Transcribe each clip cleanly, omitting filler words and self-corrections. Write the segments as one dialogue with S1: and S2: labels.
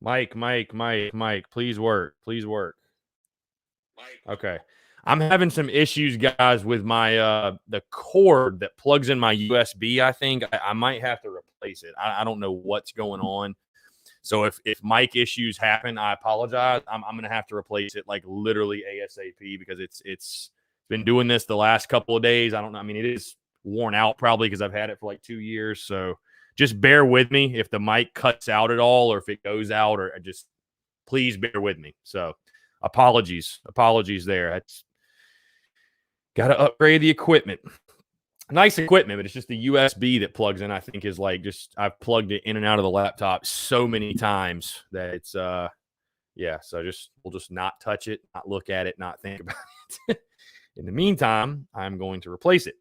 S1: Mike, please work. Please work. Okay. I'm having some issues, guys, with my the cord that plugs in my USB. I think I might have to replace it. I don't know what's going on. So if mic issues happen, I apologize. I'm going to have to replace it like literally ASAP because it's been doing this the last couple of days. I don't know. I mean, it is worn out probably because I've had it for like 2 years. So just bear with me if the mic cuts out at all or if it goes out, or just please bear with me. So apologies there. It's got to upgrade the equipment. Nice equipment, but it's just the USB that plugs in. I think is like just I've plugged it in and out of the laptop so many times that it's yeah. So we'll just not touch it, not look at it, not think about it. In the meantime, I'm going to replace it.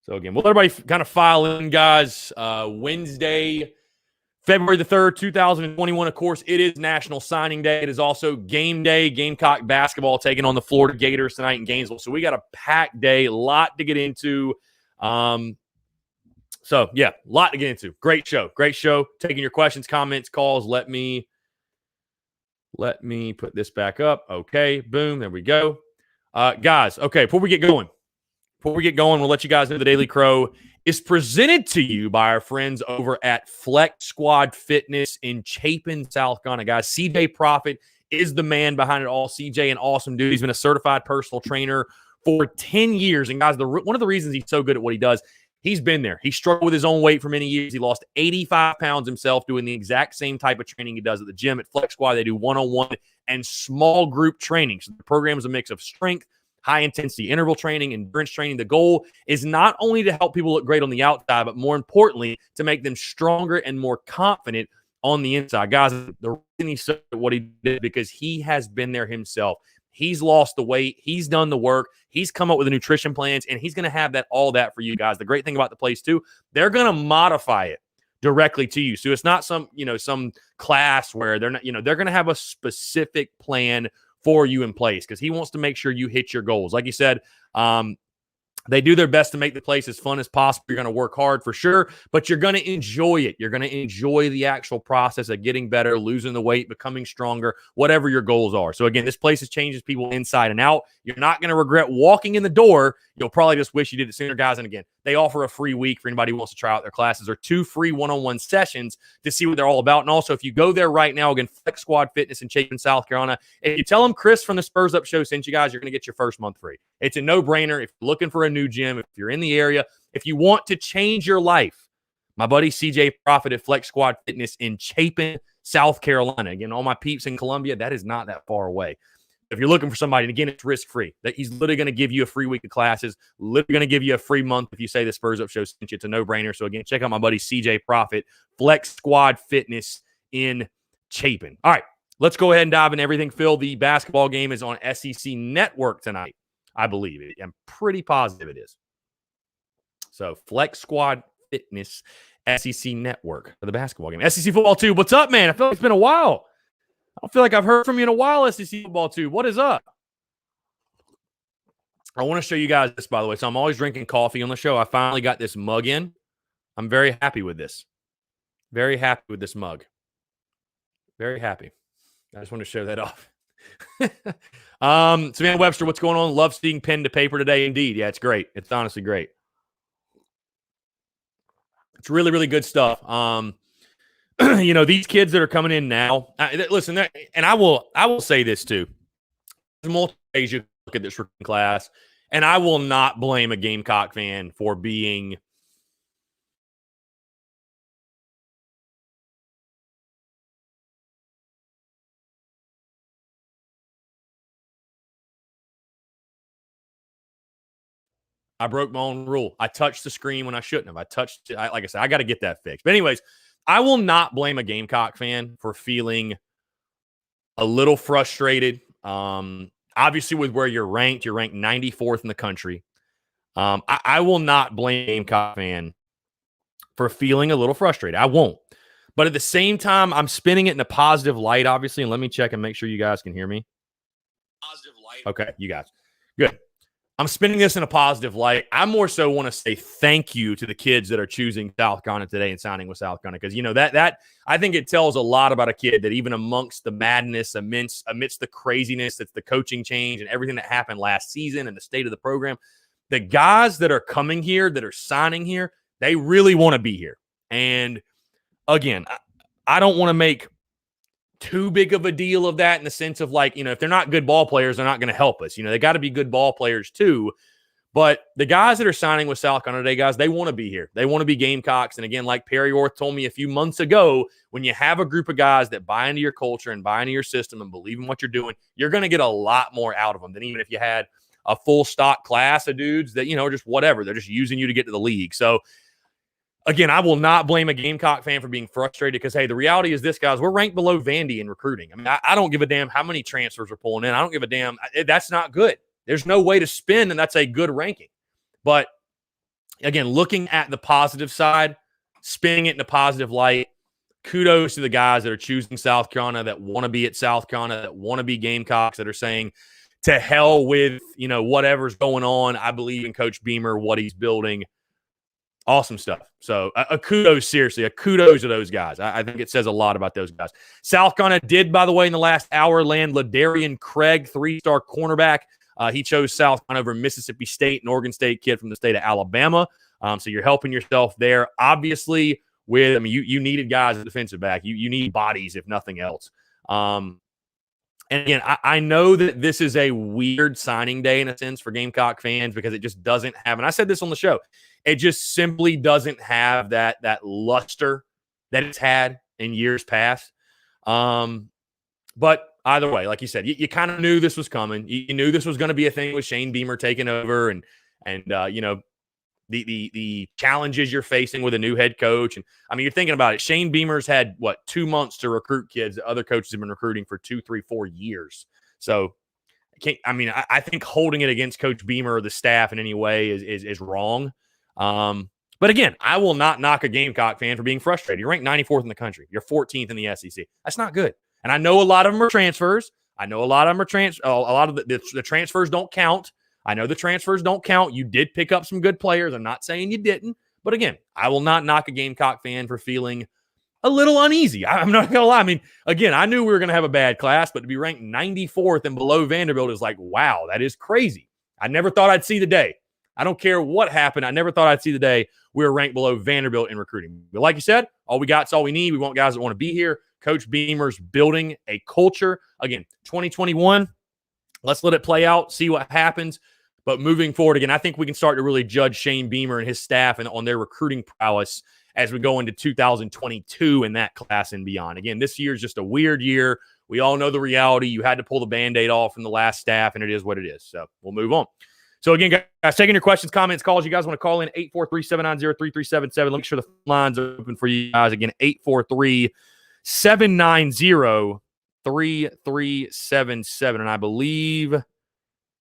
S1: So again, will everybody kind of file in, guys? Wednesday, February the 3rd, 2021. Of course, it is National Signing Day. It is also game day. Gamecock basketball taking on the Florida Gators tonight in Gainesville. So we got a packed day, a lot to get into. So yeah, a lot to get into. Great show. Taking your questions, comments, calls. Let me put this back up. Okay, boom, there we go. Guys, okay, before we get going, we'll let you guys know the Daily Crow is presented to you by our friends over at Flex Squad Fitness in Chapin, South Carolina. Guys, CJ Profit is the man behind it all. CJ, an awesome dude. He's been a certified personal trainer for 10 years. And guys, one of the reasons he's so good at what he does, he's been there. He struggled with his own weight for many years. He lost 85 pounds himself doing the exact same type of training he does at the gym at Flex Squad. They do one-on-one and small group training. So the program is a mix of strength, high-intensity interval training, endurance training. The goal is not only to help people look great on the outside, but more importantly, to make them stronger and more confident on the inside. Guys, the reason he said what he did because he has been there himself. He's lost the weight. He's done the work. He's come up with the nutrition plans, and he's going to have all that for you guys. The great thing about the place, too, they're going to modify it directly to you. So it's not some class where they're not, they're going to have a specific plan for you in place because he wants to make sure you hit your goals. Like you said, they do their best to make the place as fun as possible. You're going to work hard for sure, but you're going to enjoy it. You're going to enjoy the actual process of getting better, losing the weight, becoming stronger, whatever your goals are. So again, this place changes people inside and out. You're not going to regret walking in the door. You'll probably just wish you did it sooner, guys. And again, they offer a free week for anybody who wants to try out their classes or 2 free one-on-one sessions to see what they're all about. And also, if you go there right now, again, Flex Squad Fitness in Chapin, South Carolina, if you tell them Chris from the Spurs Up Show sent you guys, you're going to get your first month free. It's a no-brainer. If you're looking for a new gym, if you're in the area, if you want to change your life, my buddy CJ Profit at Flex Squad Fitness in Chapin, South Carolina. Again, all my peeps in Columbia, that is not that far away. If you're looking for somebody, and again, it's risk-free. That he's literally going to give you a free week of classes, literally going to give you a free month if you say the Spurs Up Show sent you. It's a no-brainer. So again, check out my buddy CJ Profit, Flex Squad Fitness in Chapin. All right, let's go ahead and dive into everything. Phil, the basketball game is on SEC Network tonight, I believe. I'm pretty positive it is. So Flex Squad Fitness, SEC Network for the basketball game. SEC Football 2, what's up, man? I feel like it's been a while. I don't feel like I've heard from you in a while, SEC Football 2. What is up? I want to show you guys this, by the way. So I'm always drinking coffee on the show. I finally got this mug in. I'm very happy with this. Very happy with this mug. Very happy. I just want to show that off. Savannah Webster, what's going on? Love seeing pen to paper today. Indeed. Yeah, it's great. It's honestly great. It's really, really good stuff. These kids that are coming in now, listen, and I will say this too. There's multiple ways you look at this recruiting class, and I will not blame a Gamecock fan for being I broke my own rule. I touched the screen when I shouldn't have. Like I said, I got to get that fixed. But anyways, I will not blame a Gamecock fan for feeling a little frustrated. Obviously, with where you're ranked 94th in the country. I will not blame a Gamecock fan for feeling a little frustrated. I won't. But at the same time, I'm spinning it in a positive light, obviously. And let me check and make sure you guys can hear me. Positive light. Okay, you guys. Good. I'm spinning this in a positive light. I more so want to say thank you to the kids that are choosing South Carolina today and signing with South Carolina, because that I think it tells a lot about a kid that even amongst the madness, amidst the craziness that's the coaching change and everything that happened last season and the state of the program, the guys that are coming here, that are signing here, they really want to be here. And again, I don't want to make too big of a deal of that in the sense of like, if they're not good ball players, they're not going to help us. They got to be good ball players too. But the guys that are signing with South Carolina today, guys, they want to be here. They want to be Gamecocks. And again, like Perry Orth told me a few months ago, when you have a group of guys that buy into your culture and buy into your system and believe in what you're doing, you're going to get a lot more out of them than even if you had a full stock class of dudes that, just whatever. They're just using you to get to the league. So again, I will not blame a Gamecock fan for being frustrated because, hey, the reality is this, guys, we're ranked below Vandy in recruiting. I mean, I don't give a damn how many transfers we're pulling in. I don't give a damn. That's not good. There's no way to spin, and that's a good ranking. But again, looking at the positive side, spinning it in a positive light, kudos to the guys that are choosing South Carolina, that want to be at South Carolina, that want to be Gamecocks, that are saying, to hell with, whatever's going on. I believe in Coach Beamer, what he's building. Awesome stuff. So a kudos to those guys. I think it says a lot about those guys. South Carolina did, by the way, in the last hour land Ladarian Craig, 3-star cornerback. He chose South Carolina over Mississippi State, an Oregon State kid from the state of Alabama. So you're helping yourself there. Obviously, you needed guys at defensive back. You need bodies, if nothing else. And again, I know that this is a weird signing day in a sense for Gamecock fans because it just doesn't have, and I said this on the show, it just simply doesn't have that luster that it's had in years past. But either way, like you said, you kind of knew this was coming. You knew this was going to be a thing with Shane Beamer taking over and the challenges you're facing with a new head coach. And I mean, you're thinking about it. Shane Beamer's had 2 months to recruit kids that other coaches have been recruiting for 2, 3, 4 years. So I think holding it against Coach Beamer or the staff in any way is wrong. But again, I will not knock a Gamecock fan for being frustrated. You're ranked 94th in the country. You're 14th in the SEC. That's not good. And I know a lot of them are transfers. I know a lot of them are a lot of the transfers don't count. I know the transfers don't count. You did pick up some good players. I'm not saying you didn't. But again, I will not knock a Gamecock fan for feeling a little uneasy. I'm not going to lie. I mean, again, I knew we were going to have a bad class, but to be ranked 94th and below Vanderbilt is like, wow, that is crazy. I never thought I'd see the day. I don't care what happened. I never thought I'd see the day we were ranked below Vanderbilt in recruiting. But like you said, all we got is all we need. We want guys that want to be here. Coach Beamer's building a culture. Again, 2021, let's let it play out, see what happens. But moving forward, again, I think we can start to really judge Shane Beamer and his staff and on their recruiting prowess as we go into 2022 in that class and beyond. Again, this year is just a weird year. We all know the reality. You had to pull the Band-Aid off from the last staff, and it is what it is. So we'll move on. So again, guys, taking your questions, comments, calls. You guys want to call in 843-790-3377. Let me make sure the line's open for you guys. Again, 843-790-3377. And I believe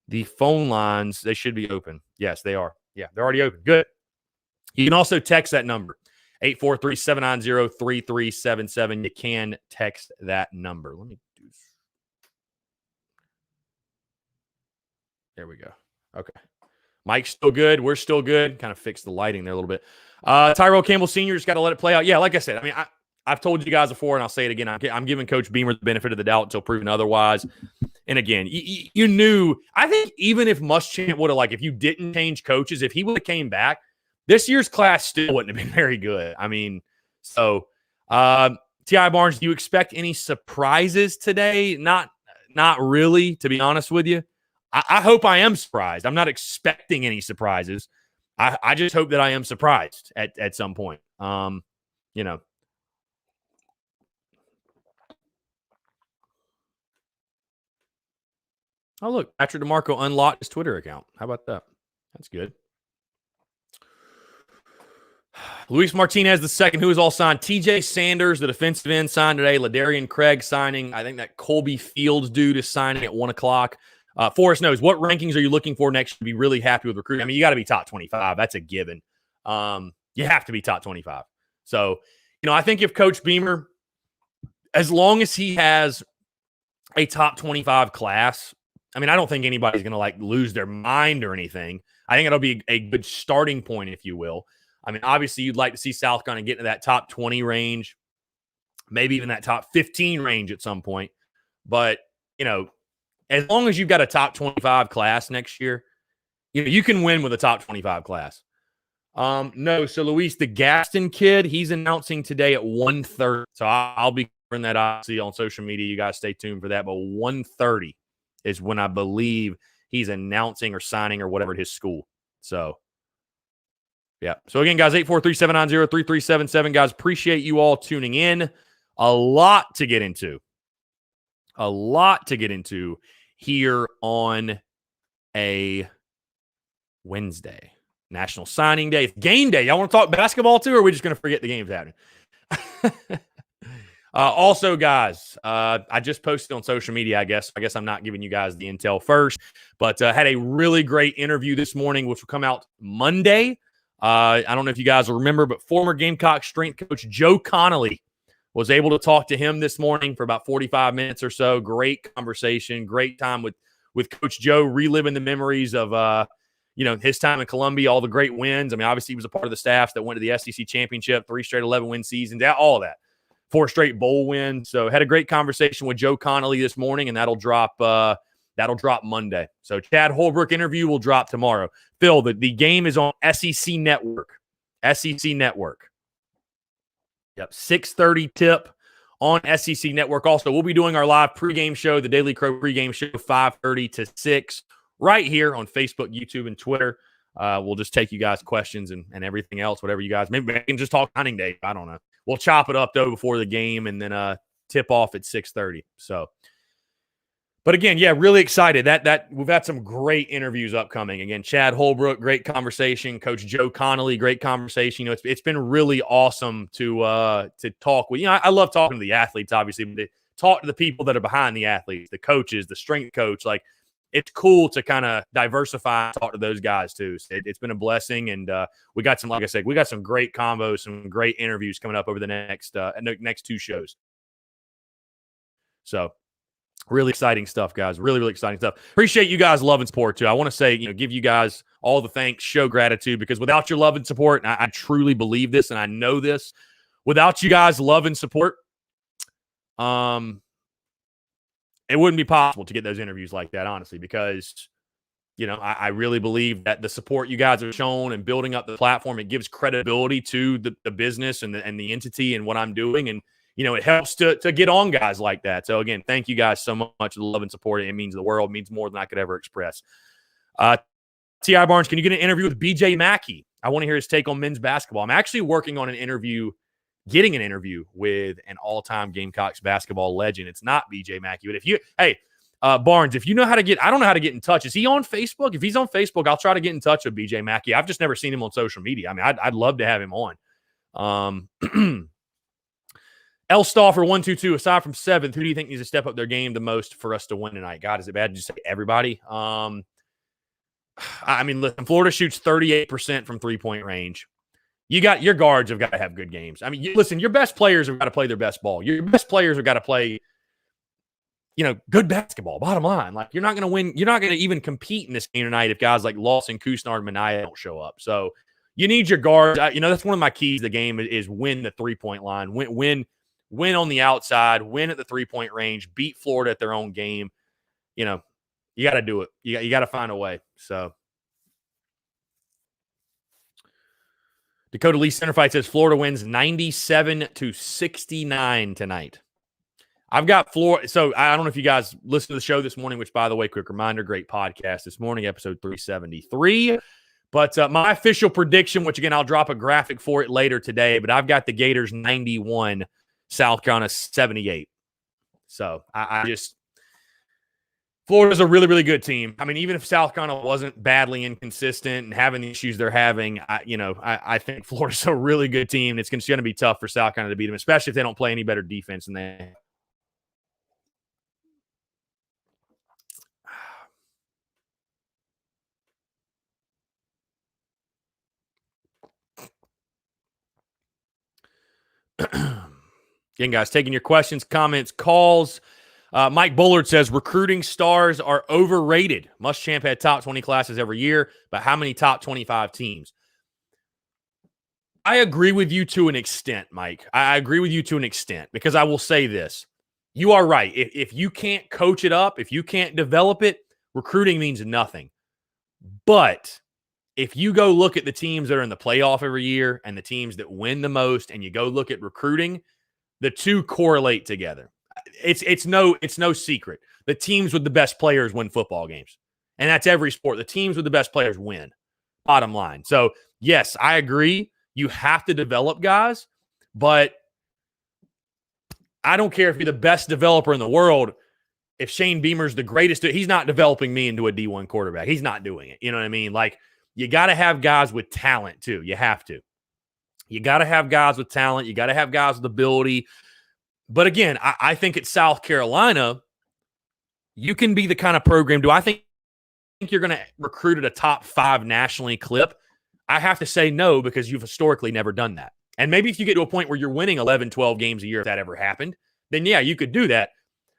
S1: the phone lines, they should be open. Yes, they are. Yeah, they're already open. Good. You can also text that number, 843-790-3377. You can text that number. Let me do this. There we go. Okay. Mike's still good. We're still good. Kind of fixed the lighting there a little bit. Tyrell Campbell Sr. just got to let it play out. Yeah, like I said, I mean, I've told you guys before, and I'll say it again. I'm giving Coach Beamer the benefit of the doubt until proven otherwise. And again, you knew, I think even if Muschamp would have, if you didn't change coaches, if he would have came back, this year's class still wouldn't have been very good. I mean, so T.I. Barnes, do you expect any surprises today? Not really, to be honest with you. I hope I am surprised. I'm not expecting any surprises. I just hope that I am surprised at some point. Oh, look, Patrick DeMarco unlocked his Twitter account. How about that? That's good. Luis Martinez the second, who is all signed. TJ Sanders, the defensive end, signed today. Ladarian Craig signing. I think that Colby Fields dude is signing at 1 o'clock. Forrest knows, what rankings are you looking for next to be really happy with recruiting? I mean, you got to be top 25. That's a given. You have to be top 25. So, I think if Coach Beamer, as long as he has a top 25 class, I mean, I don't think anybody's going to like lose their mind or anything. I think it'll be a good starting point, if you will. I mean, obviously, you'd like to see South kind of get into that top 20 range, maybe even that top 15 range at some point. But, as long as you've got a top 25 class next year, you can win with a top 25 class. No, so Luis, the Gaston kid, he's announcing today at 1:30. So I'll be covering that obviously on social media. You guys stay tuned for that. But 1:30 is when I believe he's announcing or signing or whatever at his school. So, yeah. So again, guys, 843-790-3377. Guys, appreciate you all tuning in. A lot to get into. Here on a Wednesday. National Signing Day. It's game day. Y'all want to talk basketball too, or are we just going to forget the game's happening? Also, guys, I just posted on social media, I guess I'm not giving you guys the intel first, but had a really great interview this morning, which will come out Monday. I don't know if you guys will remember, but former Gamecock strength coach Joe Connolly was able to talk to him this morning for about 45 minutes or so. Great conversation, great time with Coach Joe, reliving the memories of his time in Columbia, all the great wins. I mean, obviously, he was a part of the staffs that went to the SEC championship, 3 straight 11-win seasons, all of that, 4 straight bowl wins. So had a great conversation with Joe Connolly this morning, and that'll drop Monday. So Chad Holbrook interview will drop tomorrow. Phil, the game is on SEC Network. SEC Network. Yep, 6:30 tip on SEC Network. Also, we'll be doing our live pregame show, the Daily Crow pregame show, 5:30 to 6. Right here on Facebook, YouTube, and Twitter. We'll just take you guys' questions and everything else, whatever you guys. Maybe we can just talk signing day. I don't know. We'll chop it up, though, before the game and then tip off at 6:30. So, but again, yeah, really excited. That we've had some great interviews upcoming. Again, Chad Holbrook, great conversation. Coach Joe Connolly, great conversation. It's been really awesome to talk with. I love talking to the athletes, obviously, but to talk to the people that are behind the athletes, the coaches, the strength coach, like. It's cool to kind of diversify and talk to those guys too. So it's been a blessing, and we got some, like I said, we got some great combos, some great interviews coming up over the next 2 shows. So really exciting stuff, guys. Really, really exciting stuff. Appreciate you guys' love and support too. I want to say, give you guys all the thanks, show gratitude, because without your love and support, and I truly believe this, and I know this, without you guys' love and support, it wouldn't be possible to get those interviews like that, honestly, because, I really believe that the support you guys have shown and building up the platform, it gives credibility to the business and the entity and what I'm doing. And, it helps to get on guys like that. So, again, thank you guys so much for the love and support. It means the world. It means more than I could ever express. T.I. Barnes, can you get an interview with B.J. Mackey? I want to hear his take on men's basketball. I'm actually working on getting an interview with an all-time Gamecocks basketball legend. It's not B.J. Mackey, but Barnes, if you know how to I don't know how to get in touch. Is he on Facebook? If he's on Facebook, I'll try to get in touch with B.J. Mackey. I've just never seen him on social media. I mean, I'd love to have him on. L. Stauffer 122. Aside from 7th, who do you think needs to step up their game the most for us to win tonight? God, is it bad to just say everybody? I mean, listen, Florida shoots 38% from 3-point range. Your guards have got to have good games. I mean, listen, your best players have got to play their best ball. Your best players have got to play, good basketball, bottom line. Like, you're not going to win. You're not going to even compete in this game tonight if guys like Lawson, Kusnard, Minaya don't show up. So you need your guards. That's one of my keys to the game is win the 3-point line. Win on the outside, win at the 3-point range, beat Florida at their own game. You got to do it. You got to find a way. So Dakota Lee Centerfight says Florida wins 97-69 tonight. I've got Florida. So I don't know if you guys listened to the show this morning, which, by the way, quick reminder, great podcast this morning, episode 373. But my official prediction, which, again, I'll drop a graphic for it later today, but I've got the Gators 91, South Carolina 78. So Florida's a really, really good team. I mean, even if South Carolina wasn't badly inconsistent and having the issues they're having, I think Florida's a really good team. It's going to be tough for South Carolina to beat them, especially if they don't play any better defense than they. Again, guys, taking your questions, comments, calls. Mike Bullard says recruiting stars are overrated. Muschamp had top 20 classes every year, but how many top 25 teams? I agree with you to an extent, Mike. I agree with you to an extent because I will say this. You are right. If you can't coach it up, if you can't develop it, recruiting means nothing. But if you go look at the teams that are in the playoff every year and the teams that win the most, and you go look at recruiting, the two correlate together. It's no secret. The teams with the best players win football games. And that's every sport. The teams with the best players win. Bottom line. So, yes, I agree. You have to develop guys, but I don't care if you're the best developer in the world. If Shane Beamer's the greatest, he's not developing me into a D1 quarterback. He's not doing it. You know what I mean? Like, you got to have guys with talent, too. You have to. You got to have guys with talent. You got to have guys with ability. But again, I think at South Carolina, you can be the kind of program. Do I think you're going to recruit at a top 5 nationally clip? I have to say no, because you've historically never done that. And maybe if you get to a point where you're winning 11, 12 games a year, if that ever happened, then yeah, you could do that.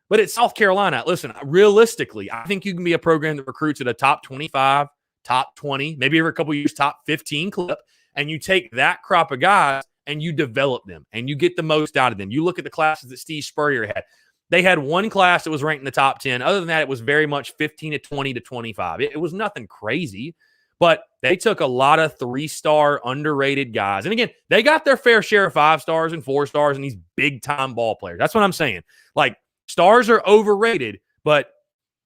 S1: But at South Carolina, listen, realistically, I think you can be a program that recruits at a top 25, top 20, maybe every couple of years, top 15 clip, and you take that crop of guys and you develop them and you get the most out of them. You look at the classes that Steve Spurrier had. They had one class that was ranked in the top 10. Other than that, it was very much 15 to 20 to 25. It was nothing crazy, but they took a lot of 3-star underrated guys. And again, they got their fair share of 5 stars and 4 stars and these big-time ball players. That's what I'm saying. Like, stars are overrated, but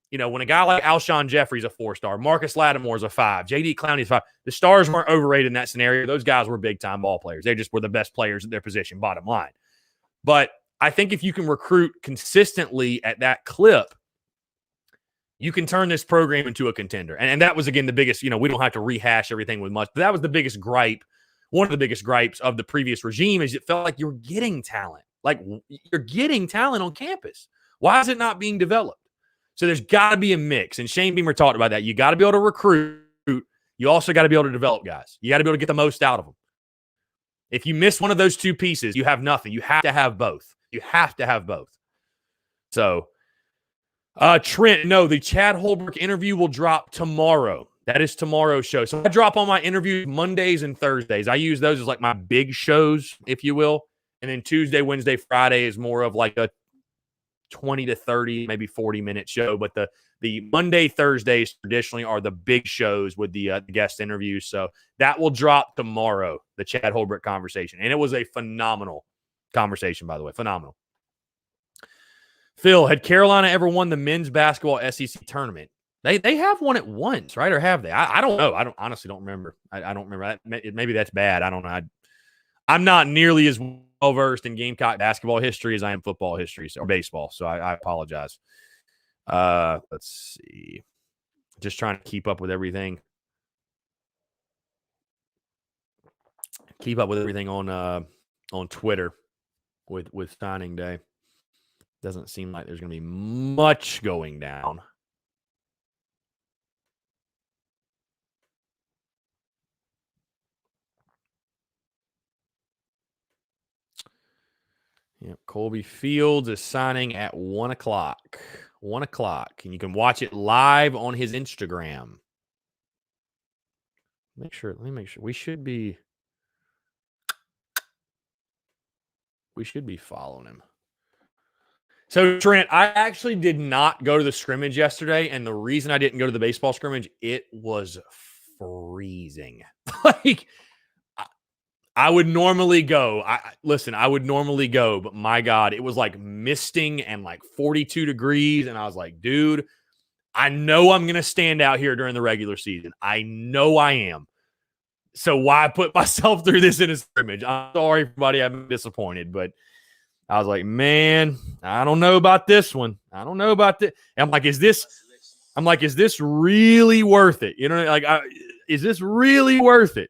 S1: you know, when a guy like Alshon Jeffrey's a 4-star, Marcus Lattimore's a 5, J.D. Clowney's 5, the stars weren't overrated in that scenario. Those guys were big-time ball players. They just were the best players at their position, bottom line. But I think if you can recruit consistently at that clip, you can turn this program into a contender. And that was, again, the biggest, we don't have to rehash everything with much, but that was the biggest gripe. One of the biggest gripes of the previous regime is it felt like you're getting talent. Like, you're getting talent on campus. Why is it not being developed? So there's got to be a mix. And Shane Beamer talked about that. You got to be able to recruit. You also got to be able to develop guys. You got to be able to get the most out of them. If you miss one of those two pieces, you have nothing. You have to have both. You have to have both. So, Trent, no, the Chad Holbrook interview will drop tomorrow. That is tomorrow's show. So I drop all my interviews Mondays and Thursdays. I use those as like my big shows, if you will. And then Tuesday, Wednesday, Friday is more of like a 20 to 30, maybe 40-minute show. But the Monday, Thursdays traditionally are the big shows with the guest interviews. So that will drop tomorrow, the Chad Holbrook conversation. And it was a phenomenal conversation, by the way. Phenomenal. Phil, had Carolina ever won the men's basketball SEC tournament? They have won it once, right? Or have they? I don't know. I honestly don't remember. I don't remember. Maybe that's bad. I don't know. I'm not nearly as well-versed in Gamecock basketball history as I am football history or baseball, so I apologize. Let's see. Just trying to keep up with everything. Keep up with everything on Twitter with signing day. Doesn't seem like there's going to be much going down. Yep, Colby Fields is signing at 1 o'clock. 1 o'clock. And you can watch it live on his Instagram. Let me make sure. We should be following him. So, Trent, I actually did not go to the scrimmage yesterday. And the reason I didn't go to the baseball scrimmage, it was freezing. Like, I would normally go. I would normally go, but my God, it was like misting and like 42 degrees. And I was like, dude, I know I'm going to stand out here during the regular season. I know I am. So why put myself through this in a scrimmage? I'm sorry, everybody. I'm disappointed, but I was like, man, I don't know about this one. I don't know about this. And I'm like, is this really worth it? You know, like, is this really worth it?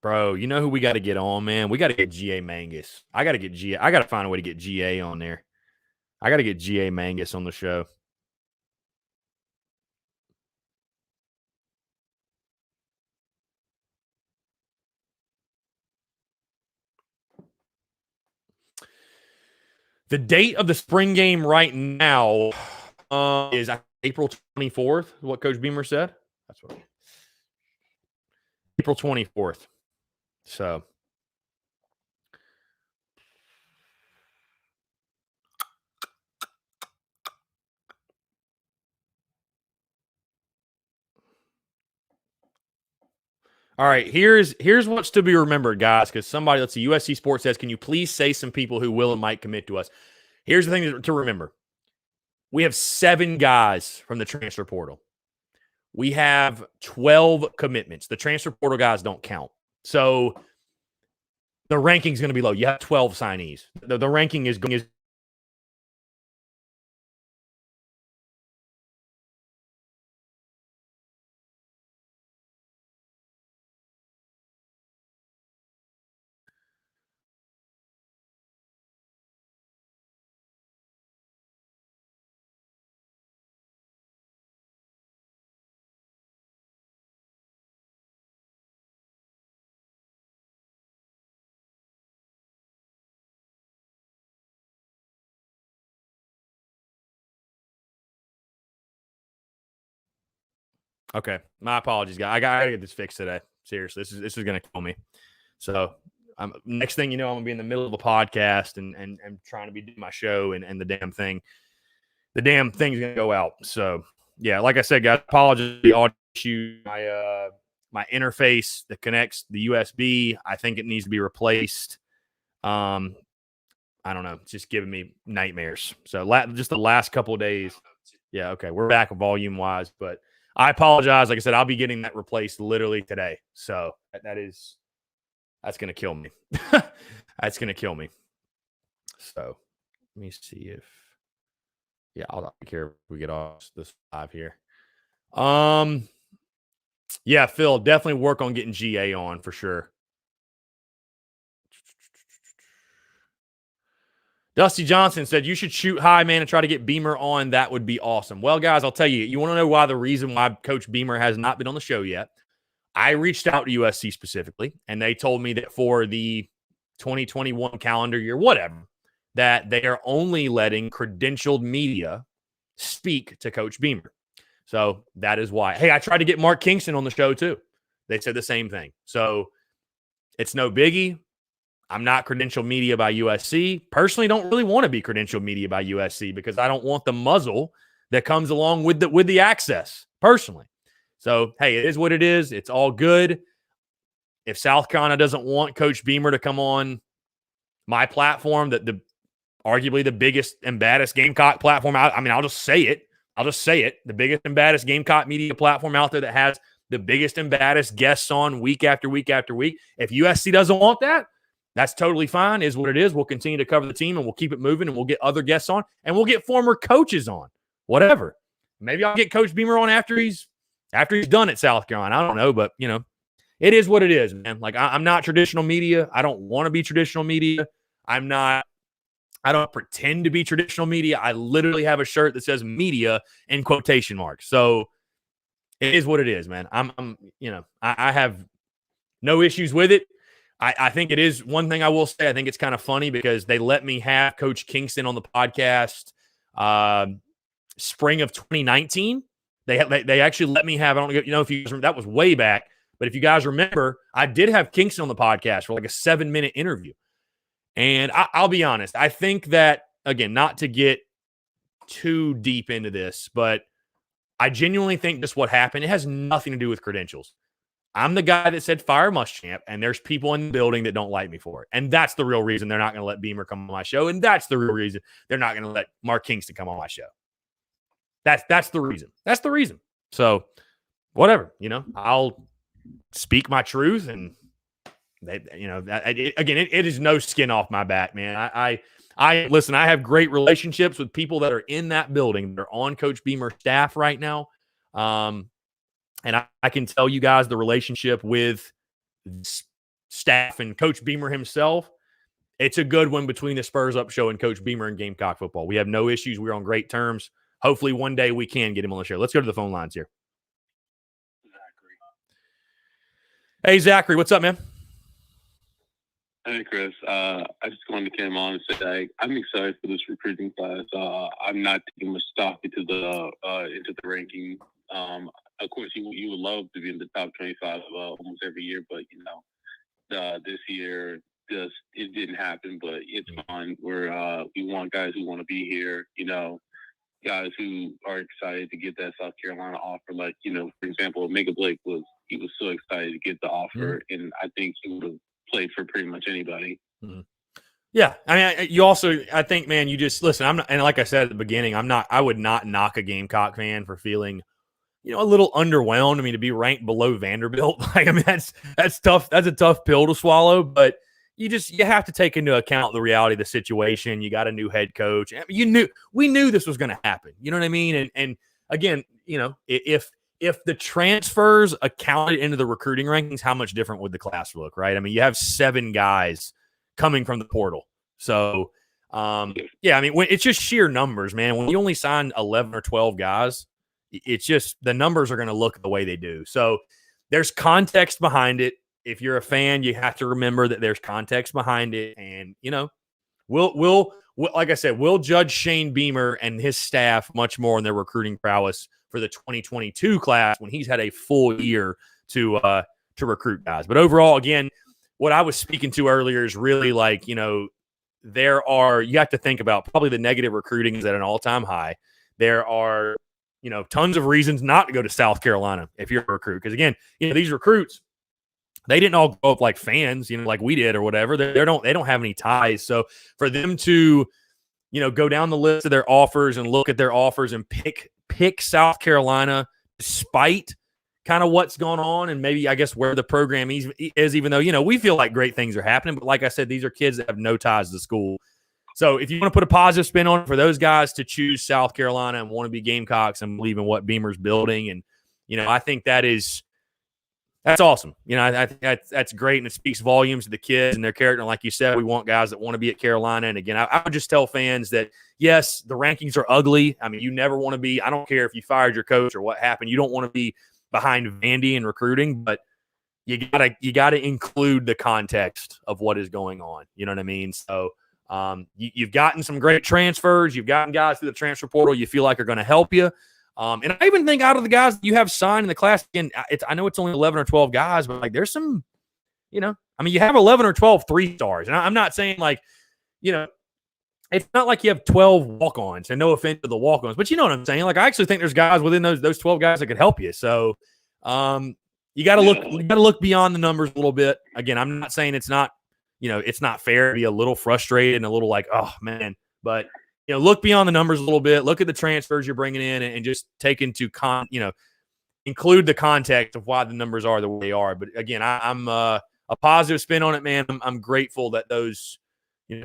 S1: Bro, you know who we got to get on, man? We got to get G.A. Mangus. I got to find a way to get G.A. on there. I got to get G.A. Mangus on the show. The date of the spring game right now is April 24th, what Coach Beamer said. That's what April 24th. So all right, here's what's to be remembered, guys, because somebody, let's see, USC Sports says, can you please say some people who will and might commit to us? Here's the thing to remember. We have 7 guys from the transfer portal. We have 12 commitments. The transfer portal guys don't count. So the ranking is going to be low. You have 12 signees. The ranking is going. Okay, my apologies, guys. I gotta get this fixed today. Seriously, this is gonna kill me. So, next thing you know, I'm gonna be in the middle of a podcast and trying to be doing my show, and the damn thing's gonna go out. So, yeah, like I said, guys, apologies for the audio issue. My interface that connects the USB, I think it needs to be replaced. I don't know, it's just giving me nightmares. So, just the last couple of days. Yeah, okay, we're back volume wise, but I apologize. Like I said, I'll be getting that replaced literally today. So that's going to kill me. That's going to kill me. So let me see if, yeah, I'll take care if we get off this live here. Yeah, Phil, definitely work on getting GA on for sure. Dusty Johnson said, you should shoot high, man, and try to get Beamer on. That would be awesome. Well, guys, I'll tell you, you want to know why the reason why Coach Beamer has not been on the show yet? I reached out to USC specifically, and they told me that for the 2021 calendar year, whatever, that they are only letting credentialed media speak to Coach Beamer. So that is why. Hey, I tried to get Mark Kingston on the show too. They said the same thing. So it's no biggie. I'm not credentialed media by USC. Personally, don't really want to be credentialed media by USC because I don't want the muzzle that comes along with the access, personally. So, hey, it is what it is. It's all good. If South Carolina doesn't want Coach Beamer to come on my platform, that arguably the biggest and baddest Gamecock platform out, I mean, I'll just say it. The biggest and baddest Gamecock media platform out there that has the biggest and baddest guests on week after week after week. If USC doesn't want that, that's totally fine, is what it is. We'll continue to cover the team, and we'll keep it moving, and we'll get other guests on, and we'll get former coaches on, whatever. Maybe I'll get Coach Beamer on after he's done at South Carolina. I don't know, but, you know, it is what it is, man. Like, I'm not traditional media. I don't want to be traditional media. I don't pretend to be traditional media. I literally have a shirt that says media in quotation marks. So it is what it is, man. I have no issues with it. I think it is one thing I will say. I think it's kind of funny because they let me have Coach Kingston on the podcast spring of 2019. They actually let me have, I don't know if you guys remember, that was way back. But if you guys remember, I did have Kingston on the podcast for like a 7-minute interview. And I'll be honest, I think that, again, not to get too deep into this, but I genuinely think this what happened. It has nothing to do with credentials. I'm the guy that said fire Muschamp, and there's people in the building that don't like me for it. And that's the real reason they're not going to let Beamer come on my show. And that's the real reason they're not going to let Mark Kingston come on my show. That's the reason. That's the reason. So whatever, I'll speak my truth, and it is no skin off my back, man. I listen, I have great relationships with people that are in that building. They're on Coach Beamer's staff right now. And I can tell you guys the relationship with staff and Coach Beamer himself, it's a good one between the Spurs Up Show and Coach Beamer and Gamecock football. We have no issues. We're on great terms. Hopefully one day we can get him on the show. Let's go to the phone lines here. Hey, Zachary, what's up, man?
S2: Hey, Chris. I just wanted to come on and say I'm excited for this recruiting class. I'm not taking much stock into the ranking. Of course, you would love to be in the top 25 almost every year, but this year just it didn't happen. But it's fine. We want guys who want to be here. Guys who are excited to get that South Carolina offer. Like for example, Mega Blake was so excited to get the offer, and I think he would have played for pretty much anybody.
S1: Mm-hmm. Yeah, I mean, you also, I think, man, you just listen. I'm not, and like I said at the beginning, I would not knock a Gamecock fan for feeling, a little underwhelmed. I mean, to be ranked below Vanderbilt, like, I mean, that's tough. That's a tough pill to swallow. But you have to take into account the reality of the situation. You got a new head coach. I mean, we knew this was going to happen. You know what I mean? And again, if the transfers accounted into the recruiting rankings, how much different would the class look, right? I mean, you have 7 guys coming from the portal. So, yeah, I mean, it's just sheer numbers, man. When you only sign 11 or 12 guys, it's just the numbers are going to look the way they do. So there's context behind it. If you're a fan, you have to remember that there's context behind it. And, we'll like I said, we'll judge Shane Beamer and his staff much more in their recruiting prowess for the 2022 class when he's had a full year to recruit guys. But overall, again, what I was speaking to earlier is really like, you have to think about probably the negative recruiting is at an all-time high. There are, tons of reasons not to go to South Carolina if you're a recruit. Because again, these recruits, they didn't all grow up like fans, like we did or whatever. They don't have any ties. So for them to, go down the list of their offers and look at their offers and pick South Carolina despite kind of what's going on and maybe, I guess, where the program is, even though, we feel like great things are happening. But like I said, these are kids that have no ties to the school. So if you want to put a positive spin on it for those guys to choose South Carolina and want to be Gamecocks and believe in what Beamer's building, and, I think that's awesome. I think that's great, and it speaks volumes to the kids and their character. And like you said, we want guys that want to be at Carolina. And again, I would just tell fans that, yes, the rankings are ugly. I mean, you never want to be – I don't care if you fired your coach or what happened. You don't want to be behind Vandy in recruiting, but you gotta include the context of what is going on. You know what I mean? So you've gotten some great transfers. You've gotten guys through the transfer portal you feel like are going to help you. And I even think out of the guys you have signed in the class, again, I know it's only 11 or 12 guys, but like there's some, you have 11 or 12 3-stars. And I'm not saying like, it's not like you have 12 walk-ons, and no offense to the walk-ons, but you know what I'm saying? Like, I actually think there's guys within those 12 guys that could help you. So you got to look beyond the numbers a little bit. Again, I'm not saying it's not fair to be a little frustrated and a little like, oh man, but look beyond the numbers a little bit. Look at the transfers you're bringing in and just take into include the context of why the numbers are the way they are. But again, I'm a positive spin on it, man. I'm grateful that those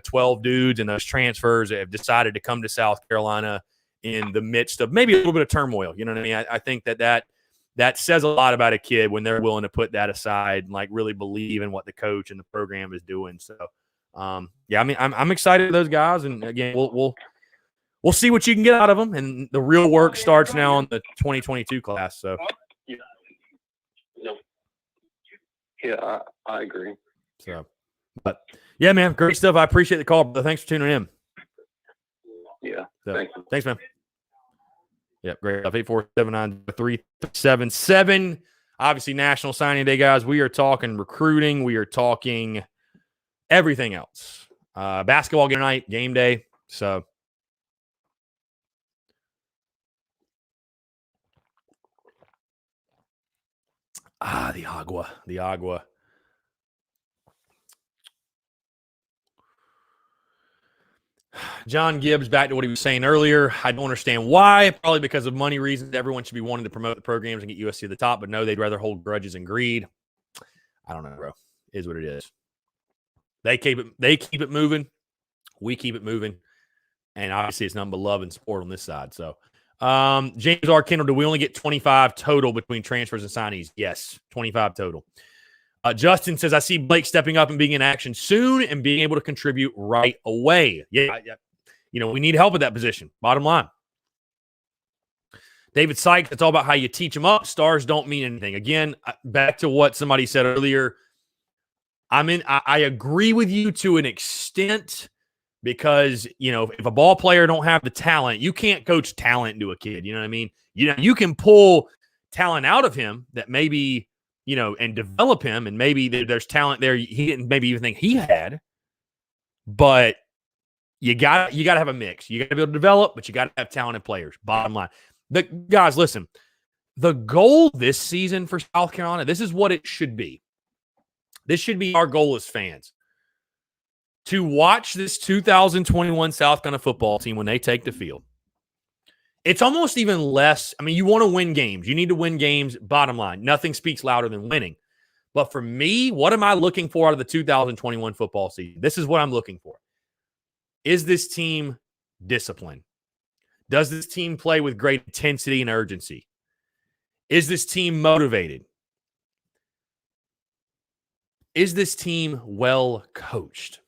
S1: 12 dudes and those transfers have decided to come to South Carolina in the midst of maybe a little bit of turmoil. You know what I mean? I think that says a lot about a kid when they're willing to put that aside and like really believe in what the coach and the program is doing. So, yeah, I mean, I'm excited for those guys, and again, we'll see what you can get out of them, and the real work starts now in the 2022 class. So,
S2: yeah, I agree.
S1: So, but yeah, man, great stuff. I appreciate the call, brother. Thanks for tuning in.
S2: Yeah,
S1: so, thanks, man. Yep, great stuff. 847-933-77. Obviously, National Signing Day, guys. We are talking recruiting. We are talking everything else. Basketball game day. So, the agua. John Gibbs, back to what he was saying earlier. I don't understand why. Probably because of money reasons. Everyone should be wanting to promote the programs and get USC to the top, but no, they'd rather hold grudges and greed. I don't know, bro. It is what it is. They keep it moving. We keep it moving. And obviously it's nothing but love and support on this side. So James R. Kendall, do we only get 25 total between transfers and signees? Yes, 25 total. Justin says, I see Blake stepping up and being in action soon and being able to contribute right away. Yeah. We need help at that position. Bottom line. David Sykes, it's all about how you teach them up. Stars don't mean anything. Again, back to what somebody said earlier. I agree with you to an extent because, if a ball player don't have the talent, you can't coach talent into a kid. You know what I mean? You can pull talent out of him that maybe, and develop him, and maybe there's talent there he didn't maybe even think he had. But you got to have a mix. You got to be able to develop, but you got to have talented players. Bottom line. Guys, listen, the goal this season for South Carolina, this is what it should be. This should be our goal as fans. To watch this 2021 South Carolina football team when they take the field. It's almost even less. I mean, you want to win games. You need to win games. Bottom line, nothing speaks louder than winning. But for me, what am I looking for out of the 2021 football season? This is what I'm looking for. Is this team disciplined? Does this team play with great intensity and urgency? Is this team motivated? Is this team well coached?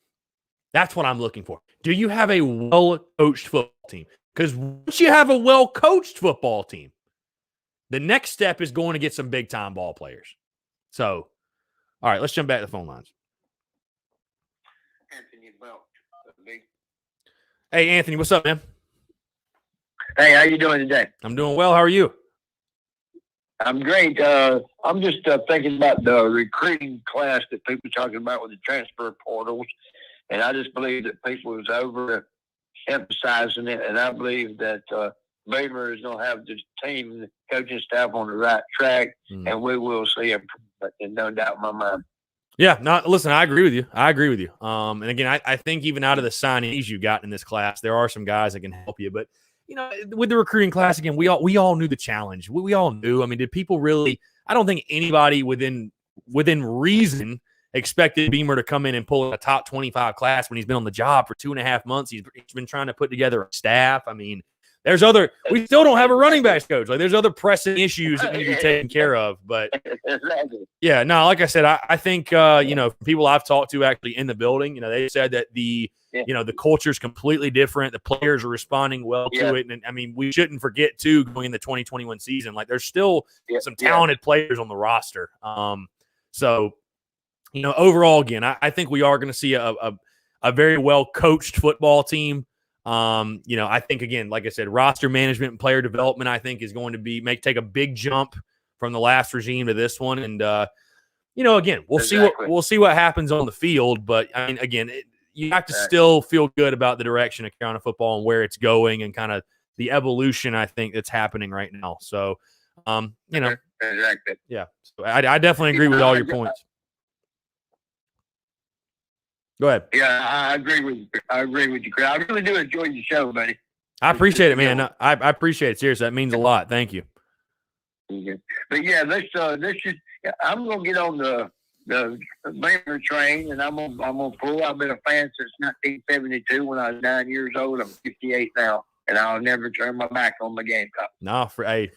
S1: That's what I'm looking for. Do you have a well-coached football team? Because once you have a well-coached football team, the next step is going to get some big-time ball players. So, all right, let's jump back to the phone lines.
S3: Anthony Welch.
S1: Hey, Anthony, what's up, man?
S3: Hey, how you doing today?
S1: I'm doing well. How are you?
S3: I'm great. I'm just thinking about the recruiting class that people are talking about with the transfer portals. And I just believe that people was over-emphasizing it. And I believe that Baylor is going to have the team and the coaching staff on the right track. And we will see improvement, and no doubt in my mind.
S1: Yeah, listen, I agree with you. And again, I think even out of the signees you got in this class, there are some guys that can help you. But, with the recruiting class, again, we all knew the challenge. We all knew. I mean, did people really – I don't think anybody within reason expected Beamer to come in and pull a top 25 class when he's been on the job for 2.5 months. He's been trying to put together a staff. I mean, we still don't have a running backs coach. Like, there's other pressing issues that need to be taken care of. But yeah, no, like I said, I think, people I've talked to actually in the building, they said that the culture is completely different. The players are responding well to it. And I mean, we shouldn't forget too, going in the 2021 season, like there's still some talented players on the roster. So, overall, again, I think we are going to see a very well coached football team. I think, again, like I said, roster management and player development, I think, is going to take a big jump from the last regime to this one. And, again, we'll see what happens on the field. But, I mean, again, you have to still feel good about the direction of Carolina football and where it's going and kind of the evolution, I think, that's happening right now. So, yeah. So I definitely agree with all your points. Go ahead.
S3: Yeah, I agree with you, Chris. I really do enjoy your show, buddy.
S1: I appreciate it, man. I appreciate it. Seriously, that means a lot. Thank you.
S3: But yeah, I'm gonna get on the Baylor train, and I'm gonna pull. I've been a fan since 1972 when I was 9 years old. I'm 58 now, and I'll never turn my back on my Gamecock.
S1: No, hey,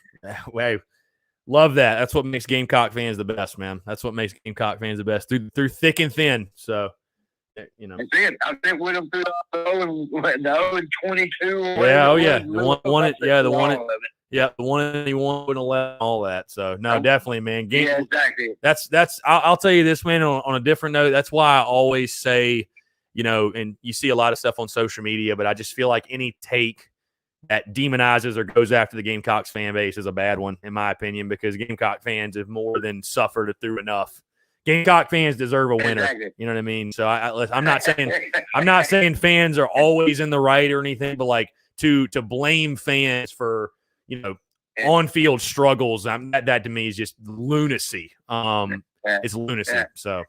S1: love that. That's what makes Gamecock fans the best, man. That's what makes Gamecock fans the best through thick and thin. So.
S3: That's it. I've been with them through the 0 and 22.
S1: Yeah, oh yeah, the one and he won 11, all that. So no, definitely, man.
S3: Yeah, exactly.
S1: That's. I'll tell you this, man. On a different note, that's why I always say, and you see a lot of stuff on social media, but I just feel like any take that demonizes or goes after the Gamecocks fan base is a bad one, in my opinion, because Gamecock fans have more than suffered through enough. Gamecock fans deserve a winner.
S3: Exactly.
S1: You know what I mean? So I'm not saying fans are always in the right or anything, but like to blame fans for on-field struggles, that to me is just lunacy. It's lunacy. So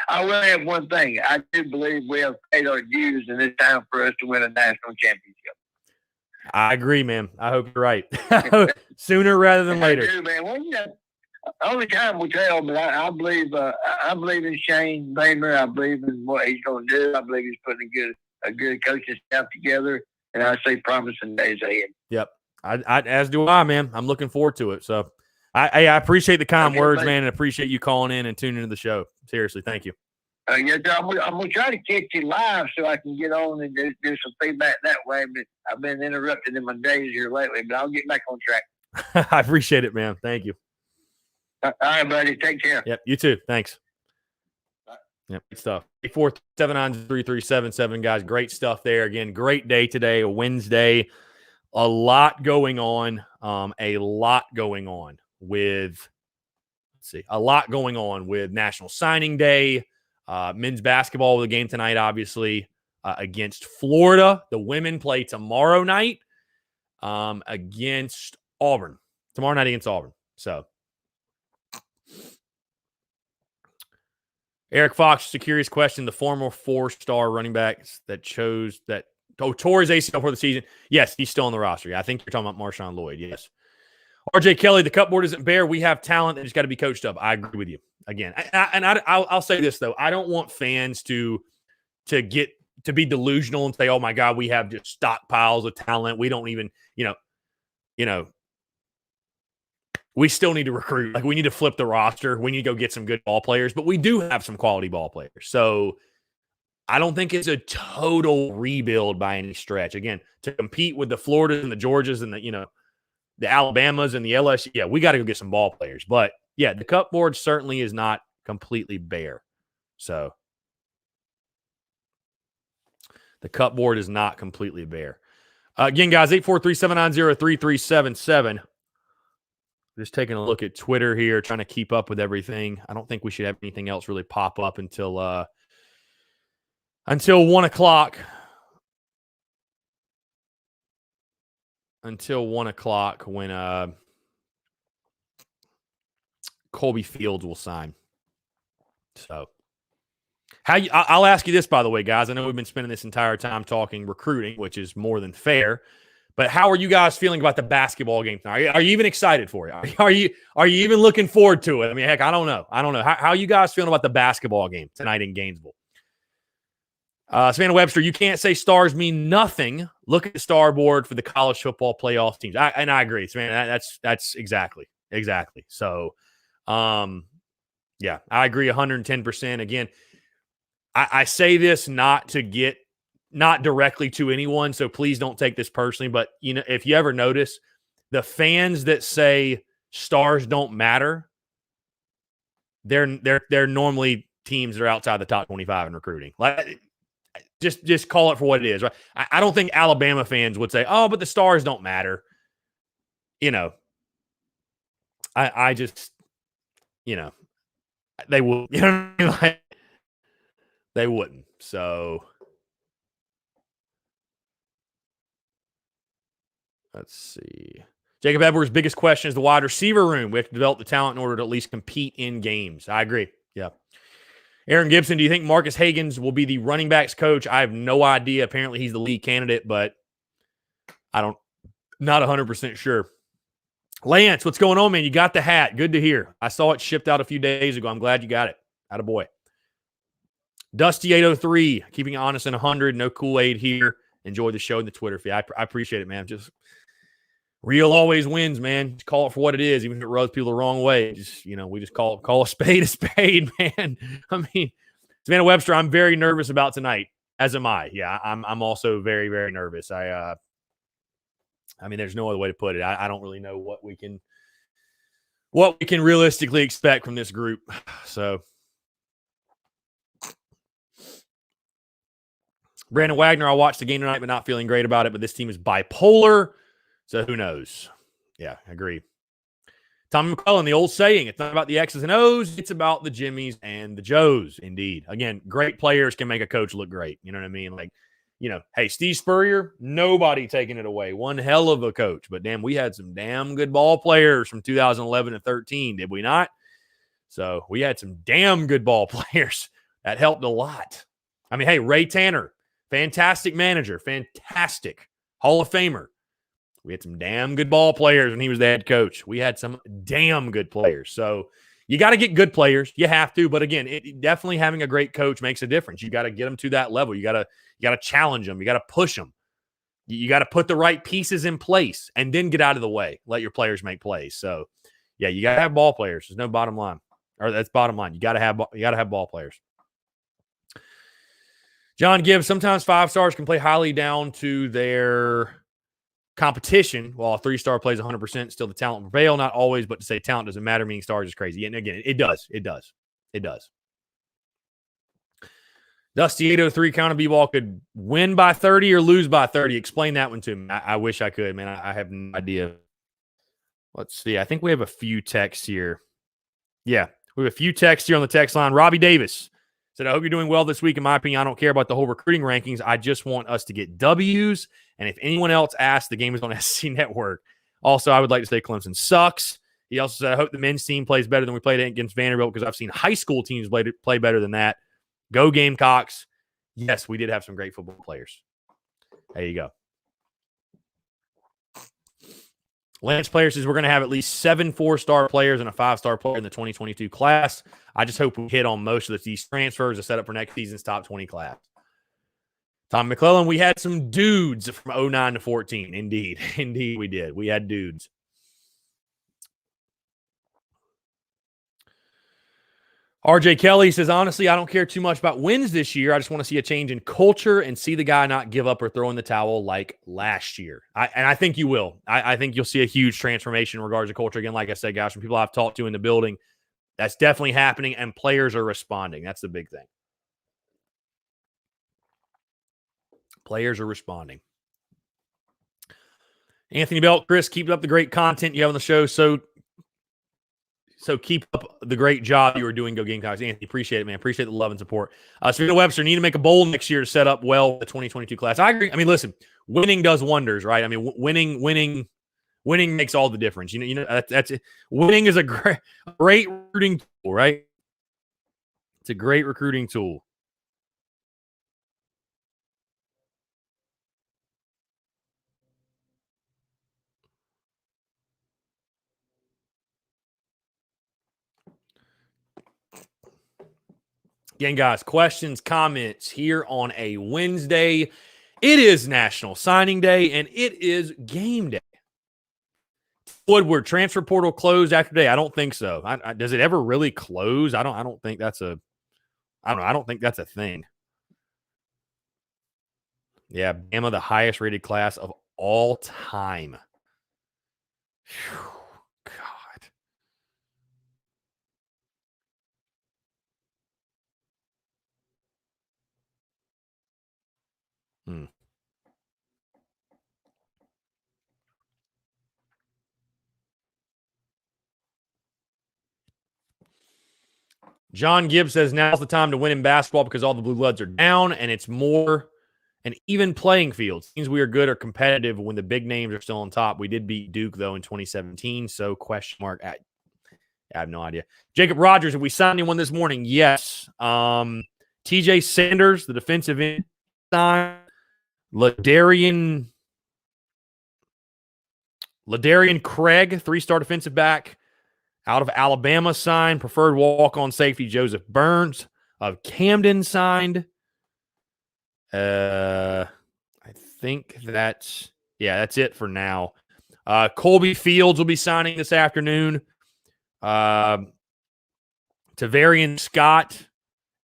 S3: I will add one thing. I do believe we have paid our dues, and it's time for us to win a national championship.
S1: I agree, man. I hope you're right. Sooner rather than later.
S3: I do, man. Well, only time will tell, but I believe in Shane Baylor. I believe in what he's going to do. I believe he's putting a good coaching staff together, and I say promising days ahead.
S1: Yep, as do I, man. I'm looking forward to it. So, I appreciate the kind words, man, and appreciate you calling in and tuning into the show. Seriously, thank you.
S3: Yeah, I'm going to try to catch you live so I can get on and do some feedback that way. But I've been interrupted in my days here lately, but I'll get back on track.
S1: I appreciate it, man. Thank you.
S3: All right, buddy. Take care.
S1: Yep, you too. Thanks. Yep, good stuff. 847-933-7777, guys. Great stuff there. Again, great day today, a Wednesday. A lot going on. A lot going on with National Signing Day, men's basketball with a game tonight, obviously, against Florida. The women play tomorrow night against Auburn. Tomorrow night against Auburn. So, Eric Fox, just a curious question. The former 4-star running backs that tore his ACL for the season. Yes, he's still on the roster. Yeah, I think you're talking about Marshawn Lloyd. Yes. RJ Kelly, the cupboard isn't bare. We have talent that just got to be coached up. I agree with you. Again, I'll say this, though. I don't want fans to be delusional and say, oh, my God, we have just stockpiles of talent. We don't even, we still need to recruit. Like, we need to flip the roster. We need to go get some good ball players. But we do have some quality ball players. So I don't think it's a total rebuild by any stretch. Again, to compete with the Floridas and the Georgias and the Alabamas and the LSU, yeah, we got to go get some ball players. But, yeah, the cupboard certainly is not completely bare. So the cupboard is not completely bare. Again, guys, 843-790-3377. Just taking a look at Twitter here, trying to keep up with everything. I don't think we should have anything else really pop up until 1 o'clock. Until 1 o'clock when Colby Fields will sign. So, I'll ask you this, by the way, guys. I know we've been spending this entire time talking recruiting, which is more than fair. But how are you guys feeling about the basketball game tonight? Are you even excited for it? Are you even looking forward to it? I mean, heck, I don't know. How are you guys feeling about the basketball game tonight in Gainesville? Savannah Webster, you can't say stars mean nothing. Look at the star board for the college football playoff teams. I agree, Savannah. That's exactly. So, yeah, I agree 110%. Again, I say this not directly to anyone, so please don't take this personally. But if you ever notice, the fans that say stars don't matter, they're normally teams that are outside the top 25 in recruiting. Like, just call it for what it is, right? I don't think Alabama fans would say, "Oh, but the stars don't matter." I just, they would, they wouldn't. So. Let's see. Jacob Edwards' biggest question is the wide receiver room. We have to develop the talent in order to at least compete in games. I agree. Yeah. Aaron Gibson, do you think Marcus Hagans will be the running backs coach? I have no idea. Apparently, he's the lead candidate, but not 100% sure. Lance, what's going on, man? You got the hat. Good to hear. I saw it shipped out a few days ago. I'm glad you got it. Attaboy. Dusty803, keeping it honest and 100. No Kool-Aid here. Enjoy the show and the Twitter feed. I appreciate it, man. Just real always wins, man. Just call it for what it is, even if it rubs people the wrong way. Just, we just call a spade, man. I mean, Savannah Webster, I'm very nervous about tonight, as am I. Yeah, I'm also very, very nervous. I mean, there's no other way to put it. I don't really know what we can realistically expect from this group. So, Brandon Wagner, I watched the game tonight, but not feeling great about it. But this team is bipolar, so who knows? Yeah, I agree. Tommy McClellan, the old saying, it's not about the X's and O's, it's about the Jimmies and the Joes, indeed. Again, great players can make a coach look great. You know what I mean? Like, hey, Steve Spurrier, nobody taking it away. One hell of a coach. But, damn, we had some damn good ball players from 2011 and 13, did we not? So we had some damn good ball players. That helped a lot. I mean, hey, Ray Tanner, fantastic manager, fantastic Hall of Famer. We had some damn good ball players when he was the head coach. We had some damn good players. So you got to get good players. You have to. But again, definitely having a great coach makes a difference. You got to get them to that level. You got to challenge them. You got to push them. You got to put the right pieces in place and then get out of the way. Let your players make plays. So yeah, you got to have ball players. There's no bottom line. Or that's bottom line. You got to have ball players. John Gibbs, sometimes 5-stars can play highly down to their competition, while a 3-star plays 100%, still the talent will prevail. Not always, but to say talent doesn't matter, meaning stars is crazy. And again, it does. Dusty 803 Counter B-Ball could win by 30 or lose by 30. Explain that one to me. I wish I could, man. I have no idea. Let's see. I think we have a few texts here. Yeah, we have a few texts here on the text line. Robbie Davis said, I hope you're doing well this week. In my opinion, I don't care about the whole recruiting rankings. I just want us to get W's. And if anyone else asks, the game is on SC Network. Also, I would like to say Clemson sucks. He also said, I hope the men's team plays better than we played against Vanderbilt because I've seen high school teams play better than that. Go Gamecocks. Yes, we did have some great football players. There you go. Lance Player says we're going to have at least 7 4-star players and a 5-star player in the 2022 class. I just hope we hit on most of these transfers to set up for next season's top 20 class. Tom McClellan, we had some dudes from 09 to 14. Indeed. Indeed, we did. We had dudes. RJ Kelly says, honestly, I don't care too much about wins this year. I just want to see a change in culture and see the guy not give up or throw in the towel like last year. I think you will. I think you'll see a huge transformation in regards to culture. Again, like I said, guys, from people I've talked to in the building, that's definitely happening, and players are responding. That's the big thing. Players are responding. Anthony Belt, Chris, keep up the great content you have on the show. So keep up the great job you are doing, Go Gamecocks. Anthony, appreciate it, man. Appreciate the love and support. Savannah Webster, need to make a bowl next year to set up well the 2022 class. I agree. I mean, listen, winning does wonders, right? I mean, winning makes all the difference. You know, that's it. Winning is a great recruiting tool, right? It's a great recruiting tool. Again, guys, questions, comments here on a Wednesday. It is National Signing Day, and it is game day. Woodward, transfer portal closed after today? I don't think so. Does it ever really close? I don't think that's a thing. Yeah, Bama, the highest rated class of all time. Whew, God. John Gibbs says now's the time to win in basketball because all the blue bloods are down and it's more an even playing field. Seems we are good or competitive when the big names are still on top. We did beat Duke, though, in 2017. So, question mark. I have no idea. Jacob Rogers, have we signed anyone this morning? Yes. TJ Sanders, the defensive end, signed. Ladarian Craig, 3-star defensive back out of Alabama, signed. Preferred walk-on safety Joseph Burns of Camden signed. I think that's it for now. Colby Fields will be signing this afternoon. Tavarian Scott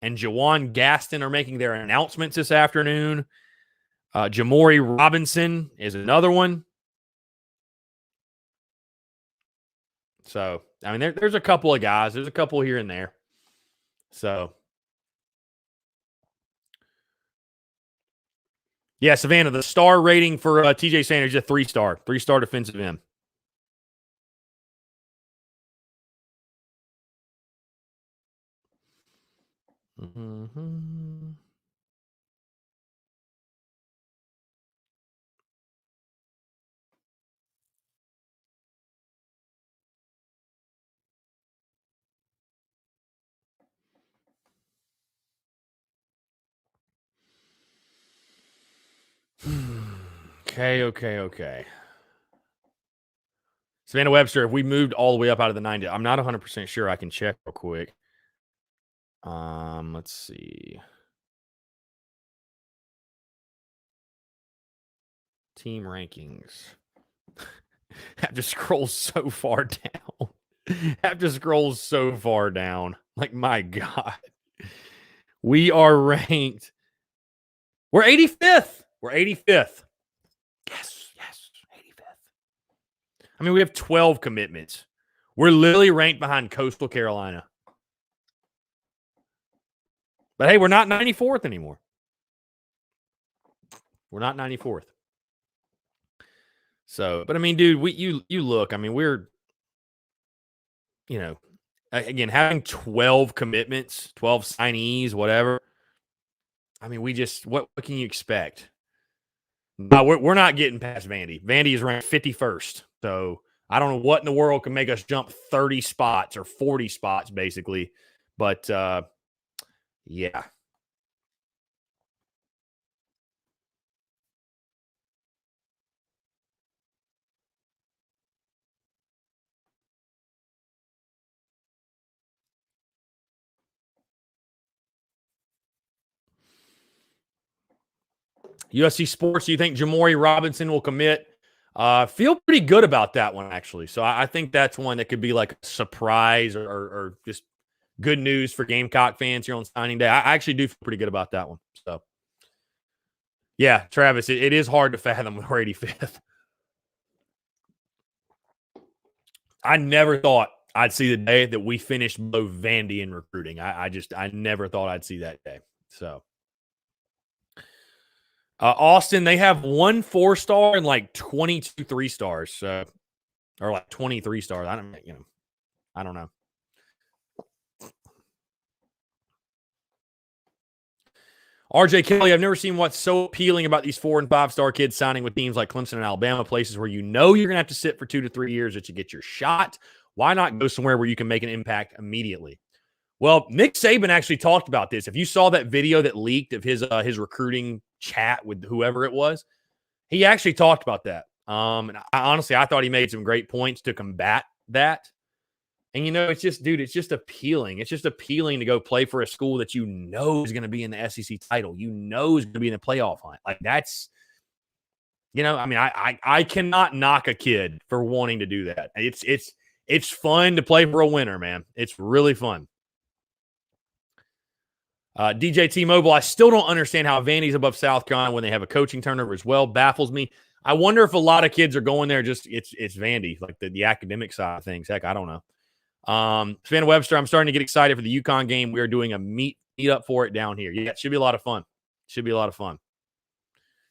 S1: and Jawan Gaston are making their announcements this afternoon. Jamori Robinson is another one. So, I mean, there's a couple of guys. There's a couple here and there. So, yeah, Savannah, the star rating for TJ Sanders is a 3-star. 3-star defensive end. Mm-hmm. Okay. Savannah Webster, if we moved all the way up out of the 90, I'm not 100% sure. I can check real quick. Let's see. Team rankings. Have to scroll so far down. Like, my God. We are ranked. We're 85th. Yes, 85th. I mean, we have 12 commitments. We're literally ranked behind Coastal Carolina. But hey, we're not 94th anymore. We're not 94th. So, but I mean, dude, you look, I mean, we're, you know, again, having 12 commitments, 12 signees, whatever. I mean, we just, what can you expect? No, we're not getting past Vandy. Vandy is ranked 51st. So I don't know what in the world can make us jump 30 spots or 40 spots, basically. But yeah. USC Sports, do you think Jamori Robinson will commit? Feel pretty good about that one, actually. So I think that's one that could be like a surprise or just good news for Gamecock fans here on signing day. I actually do feel pretty good about that one. So, yeah, Travis, it is hard to fathom we're 85th. I never thought I'd see the day that we finished below Vandy in recruiting. I never thought I'd see that day. So, Austin, they have 1 4-star and like 22 3-stars, or like 23 stars. I don't know. RJ Kelly, I've never seen what's so appealing about these 4- and 5-star kids signing with teams like Clemson and Alabama, places where you know you're going to have to sit for 2 to 3 years that you get your shot. Why not go somewhere where you can make an impact immediately? Well, Nick Saban actually talked about this. If you saw that video that leaked of his recruiting chat with whoever it was, he actually talked about that. And I thought he made some great points to combat that. And, it's just, dude, it's just appealing. It's just appealing to go play for a school that you know is going to be in the SEC title. You know is going to be in the playoff hunt. Like, that's, I mean, I cannot knock a kid for wanting to do that. It's fun to play for a winner, man. It's really fun. DJ T-Mobile, I still don't understand how Vandy's above South Carolina when they have a coaching turnover as well. Baffles me. I wonder if a lot of kids are going there just it's Vandy, like the academic side of things. Heck, I don't know. Savannah Webster, I'm starting to get excited for the UConn game. We are doing a meet up for it down here. Yeah, it should be a lot of fun.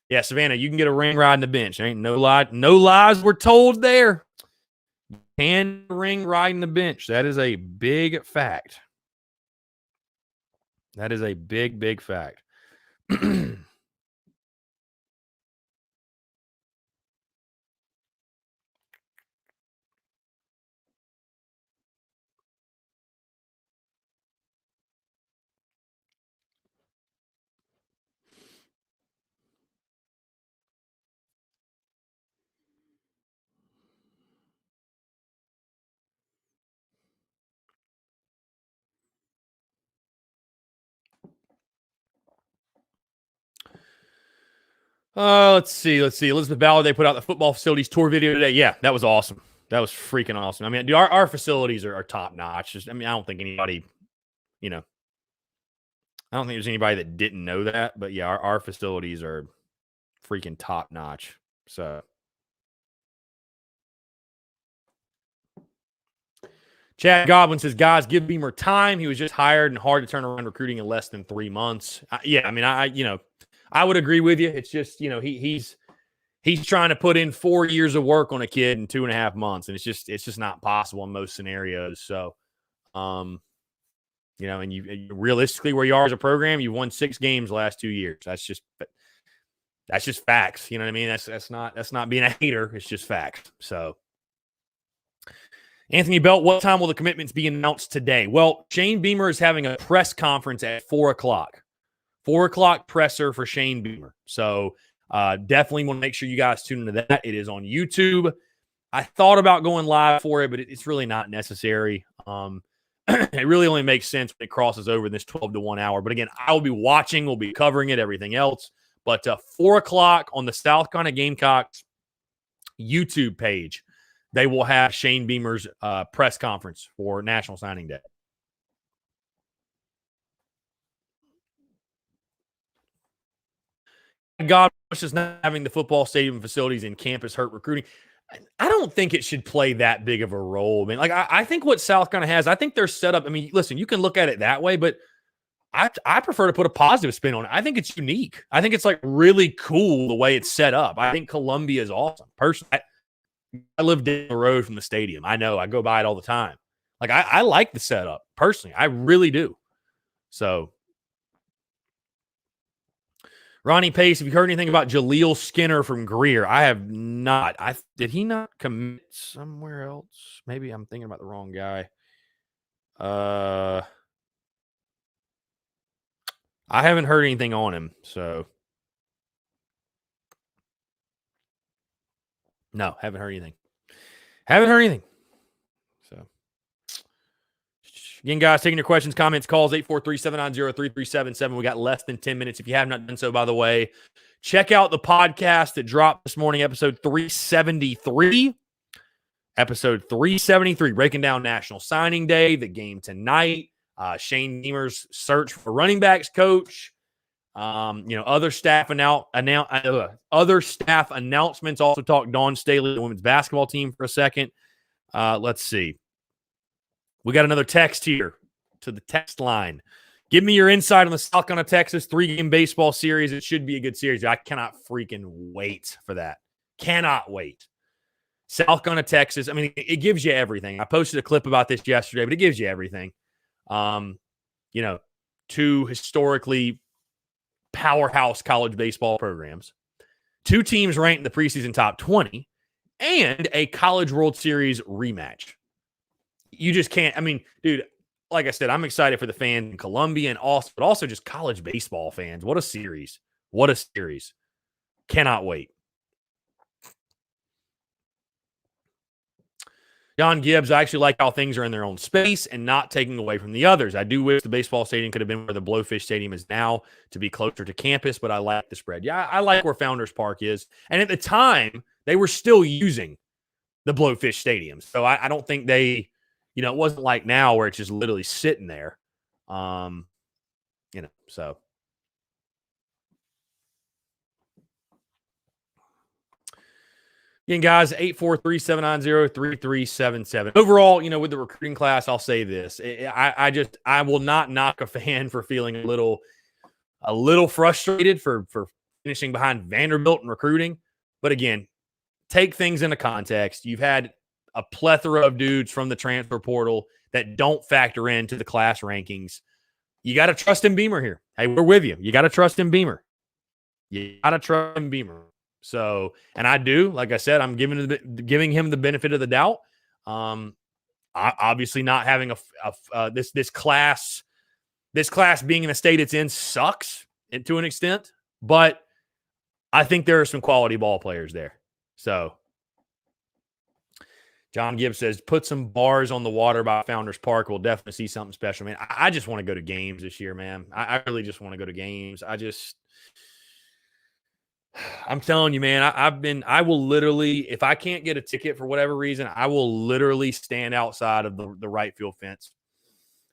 S1: Yeah, Savannah, you can get a ring riding the bench. Ain't no lies we're told there. You can ring riding the bench. That is a big fact. That is a big, big fact. Let's see. Elizabeth Ballard, they put out the football facilities tour video today. Yeah, that was awesome. That was freaking awesome. I mean, dude, our facilities are top notch. I don't think anybody, I don't think there's anybody that didn't know that. But yeah, our facilities are freaking top notch. So, Chad Godwin says, guys, give Beamer time. He was just hired and hard to turn around recruiting in less than 3 months. Yeah, I mean, I would agree with you. It's just, he's trying to put in 4 years of work on a kid in 2.5 months, and it's just not possible in most scenarios. So, and you realistically, where you are as a program, you've won 6 games the last 2 years. That's just facts. You know what I mean? That's not being a hater. It's just facts. So, Anthony Belt, what time will the commitments be announced today? Well, Shane Beamer is having a press conference at 4:00. 4:00 presser for Shane Beamer. So definitely want to make sure you guys tune into that. It is on YouTube. I thought about going live for it, but it's really not necessary. It really only makes sense when it crosses over this 12 to 1 hour. But again, I will be watching. We'll be covering it, everything else. But 4:00 on the South Carolina Gamecocks YouTube page, they will have Shane Beamer's press conference for National Signing Day. God, just not having the football stadium facilities and campus hurt recruiting. I don't think it should play that big of a role. I mean, like I think what South Carolina has, I think they're set up. I mean, listen, you can look at it that way, but I prefer to put a positive spin on it. I think it's unique. I think it's like really cool the way it's set up. I think Columbia is awesome. Personally, I live down the road from the stadium. I know. I go by it all the time. Like, I like the setup. Personally, I really do. So, Ronnie Pace, have you heard anything about Jaleel Skinner from Greer? I have not. Did he not commit somewhere else? Maybe I'm thinking about the wrong guy. I haven't heard anything on him, so no, haven't heard anything. Haven't heard anything. So, again, guys, taking your questions, comments, calls, 843-790-3377. We got less than 10 minutes. If you have not done so, by the way, check out the podcast that dropped this morning, episode 373. Episode 373, breaking down National Signing Day, the game tonight, Shane Beamer's search for running backs coach, other staff other staff announcements. Also talk Dawn Staley, the women's basketball team, for a second. Let's see. We got another text here to the text line. Give me your insight on the South Carolina, Texas 3-game baseball series. It should be a good series. I cannot freaking wait for that. Cannot wait. South Carolina, Texas. I mean, it gives you everything. I posted a clip about this yesterday, but it gives you everything. Two historically powerhouse college baseball programs, two teams ranked in the preseason top 20, and a College World Series rematch. You just can't. I mean, dude, like I said, I'm excited for the fans in Columbia and also, but also just college baseball fans. What a series. What a series. Cannot wait. John Gibbs, I actually like how things are in their own space and not taking away from the others. I do wish the baseball stadium could have been where the Blowfish Stadium is now to be closer to campus, but I like the spread. Yeah, I like where Founders Park is. And at the time, they were still using the Blowfish Stadium. So I don't think they, it wasn't like now where it's just literally sitting there. So. Again, guys, 843-790-3377. Overall, with the recruiting class, I'll say this. I will not knock a fan for feeling a little frustrated for finishing behind Vanderbilt in recruiting. But again, take things into context. You've had a plethora of dudes from the transfer portal that don't factor into the class rankings. You got to trust in Beamer here. Hey, we're with you. You got to trust in Beamer. So, and I do, like I said, I'm giving him the benefit of the doubt. Obviously, not having this class being in the state it's in sucks to an extent, but I think there are some quality ball players there. So, John Gibbs says, put some bars on the water by Founders Park. We'll definitely see something special, man. I just want to go to games this year, man. I really just want to go to games. I'm telling you, man, I will literally, if I can't get a ticket for whatever reason, I will literally stand outside of the right field fence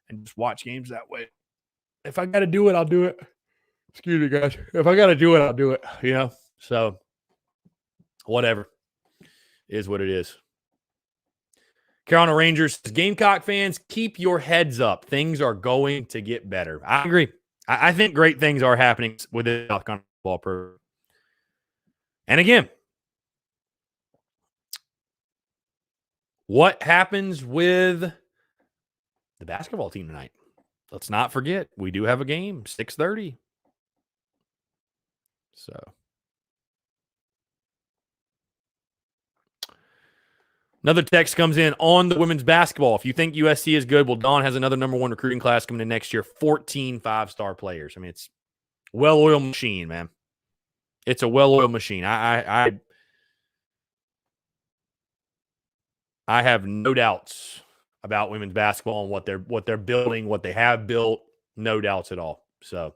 S1: and just watch games that way. If I got to do it, I'll do it. Excuse me, guys. If I got to do it, I'll do it, So, whatever. Is what it is. Carolina Rangers, Gamecock fans, keep your heads up. Things are going to get better. I agree. I think great things are happening with the South Carolina ball program. And again, what happens with the basketball team tonight? Let's not forget, we do have a game, 6:30. So, another text comes in on the women's basketball. If you think USC is good, well, Dawn has another number one recruiting class coming in next year, 14 five-star players. I mean, it's a well-oiled machine, man. It's a well-oiled machine. I have no doubts about women's basketball and what they're building, what they have built. No doubts at all. So,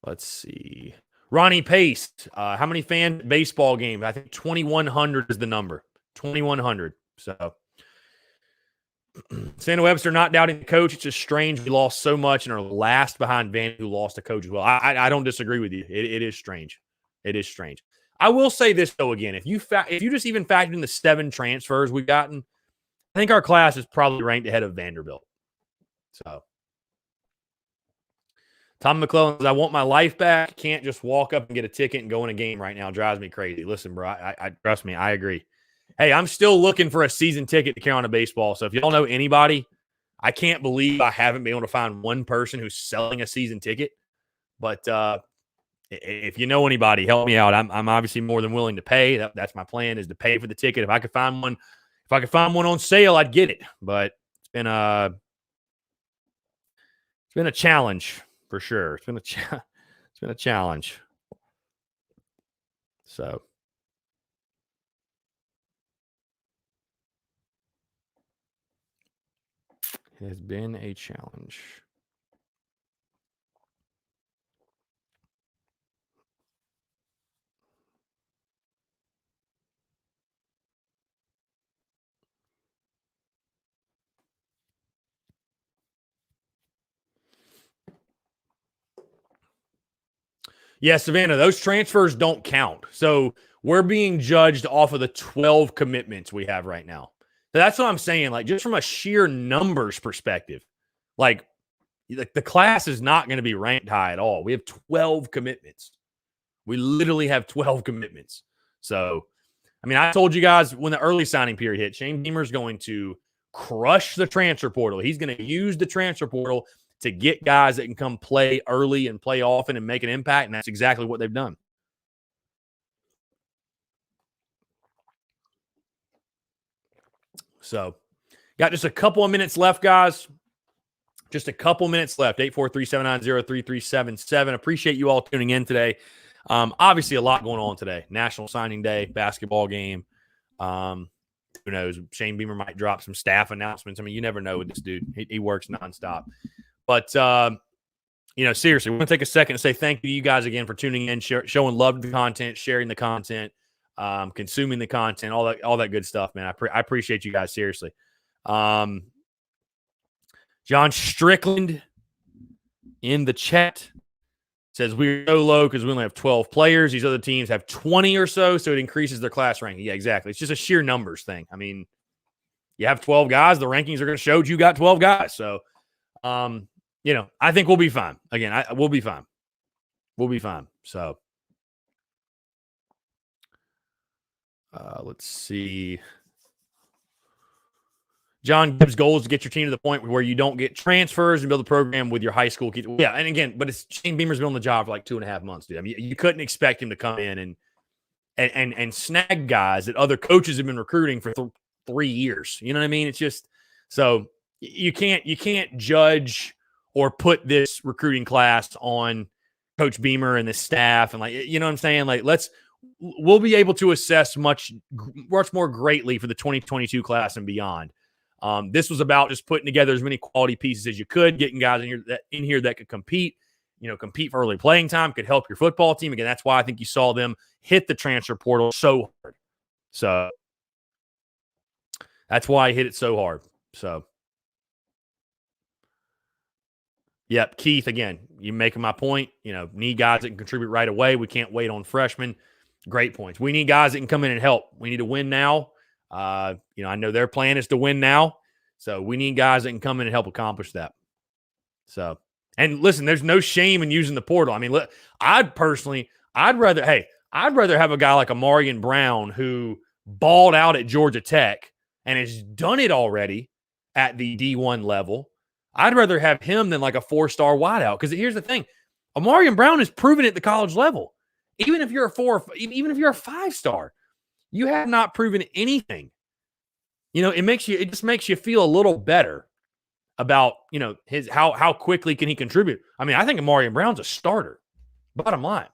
S1: let's see. Ronnie Pace, how many fan baseball games? I think 2,100 is the number. 2,100. So. Santa Webster not doubting the coach. It's just strange we lost so much and are last behind Vandy, who lost a coach as well. I don't disagree with you. It is strange. It is strange. I will say this though. Again, if you just even factor in the 7 transfers we've gotten, I think our class is probably ranked ahead of Vanderbilt. So, Tom McClellan says, I want my life back. Can't just walk up and get a ticket and go in a game right now. Drives me crazy. Listen, bro, I trust me. I agree. Hey, I'm still looking for a season ticket to Carolina baseball. So if y'all know anybody, I can't believe I haven't been able to find one person who's selling a season ticket. But if you know anybody, help me out. I'm obviously more than willing to pay. That's my plan, is to pay for the ticket. If I could find one on sale, I'd get it. But it's been a challenge for sure. It's been a challenge. So. It has been a challenge. Yeah, Savannah, those transfers don't count. So we're being judged off of the 12 commitments we have right now. So that's what I'm saying. Like, just from a sheer numbers perspective, like the class is not going to be ranked high at all. We have 12 commitments. We literally have 12 commitments. So, I mean, I told you guys when the early signing period hit, Shane Beamer is going to crush the transfer portal. He's going to use the transfer portal to get guys that can come play early and play often and make an impact, and that's exactly what they've done. So, got just a couple of minutes left, guys. Just a couple minutes left. 843-790-3377. Appreciate you all tuning in today. Obviously, a lot going on today. National Signing Day, basketball game. Who knows? Shane Beamer might drop some staff announcements. I mean, you never know with this dude. He works nonstop. But, seriously, we want to take a second to say thank you to you guys again for tuning in, showing love to the content, sharing the content, consuming the content, all that good stuff, man. I appreciate you guys, seriously. John Strickland in the chat says we're so low because we only have 12 players. These other teams have 20 or so it increases their class ranking. Yeah, exactly. It's just a sheer numbers thing. I mean, you have 12 guys. The rankings are going to show you got 12 guys. So, I think we'll be fine. Again, we'll be fine. We'll be fine. So, let's see. John Gibbs' goal is to get your team to the point where you don't get transfers and build a program with your high school kids. Yeah, and again, but it's Shane Beamer's been on the job for like 2.5 months, dude. I mean, you couldn't expect him to come in and snag guys that other coaches have been recruiting for 3 years. You know what I mean? It's just so you can't judge or put this recruiting class on Coach Beamer and the staff, and you know what I'm saying? Like, we'll be able to assess much more greatly for the 2022 class and beyond. This was about just putting together as many quality pieces as you could, getting guys in here that could compete for early playing time, could help your football team. Again, that's why I think you saw them hit the transfer portal so hard. So that's why I hit it so hard. So, yep, Keith, again, you making my point. Need guys that can contribute right away. We can't wait on freshmen. Great points. We need guys that can come in and help. We need to win now. I know their plan is to win now. So we need guys that can come in and help accomplish that. So, and listen, there's no shame in using the portal. I mean, look, I'd rather have a guy like Amarian Brown who balled out at Georgia Tech and has done it already at the D1 level. I'd rather have him than like a 4-star wideout. Because here's the thing. Amarian Brown has proven it at the college level. Even if you're a 5-star, you have not proven anything. It just makes you feel a little better about, how quickly can he contribute. I mean, I think Amarian Brown's a starter. Bottom line.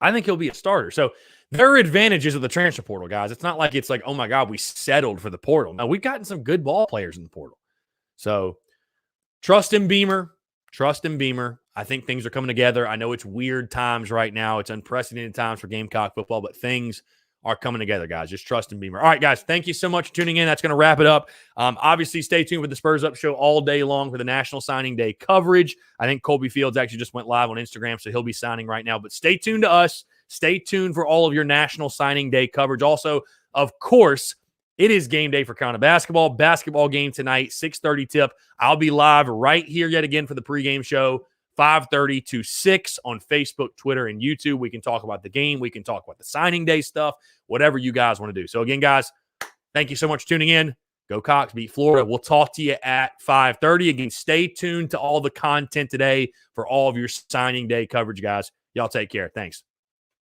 S1: I think he'll be a starter. So there are advantages of the transfer portal, guys. It's not like it's like, oh my God, we settled for the portal. No, we've gotten some good ball players in the portal. So trust in Beamer. I think things are coming together. I know it's weird times right now. It's unprecedented times for Gamecock football, but things are coming together, guys. Just trust in Beamer. All right, guys, thank you so much for tuning in. That's going to wrap it up. Obviously, stay tuned with the Spurs Up Show all day long for the National Signing Day coverage. I think Colby Fields actually just went live on Instagram, so he'll be signing right now. But stay tuned to us. Stay tuned for all of your National Signing Day coverage. Also, of course, it is game day for Carolina basketball. Basketball game tonight, 6:30 tip. I'll be live right here yet again for the pregame show, 5:30 to 6 on Facebook, Twitter, and YouTube. We can talk about the game. We can talk about the signing day stuff, whatever you guys want to do. So again, guys, thank you so much for tuning in. Go Cox, beat Florida. We'll talk to you at 5:30. Again, stay tuned to all the content today for all of your signing day coverage, guys. Y'all take care. Thanks.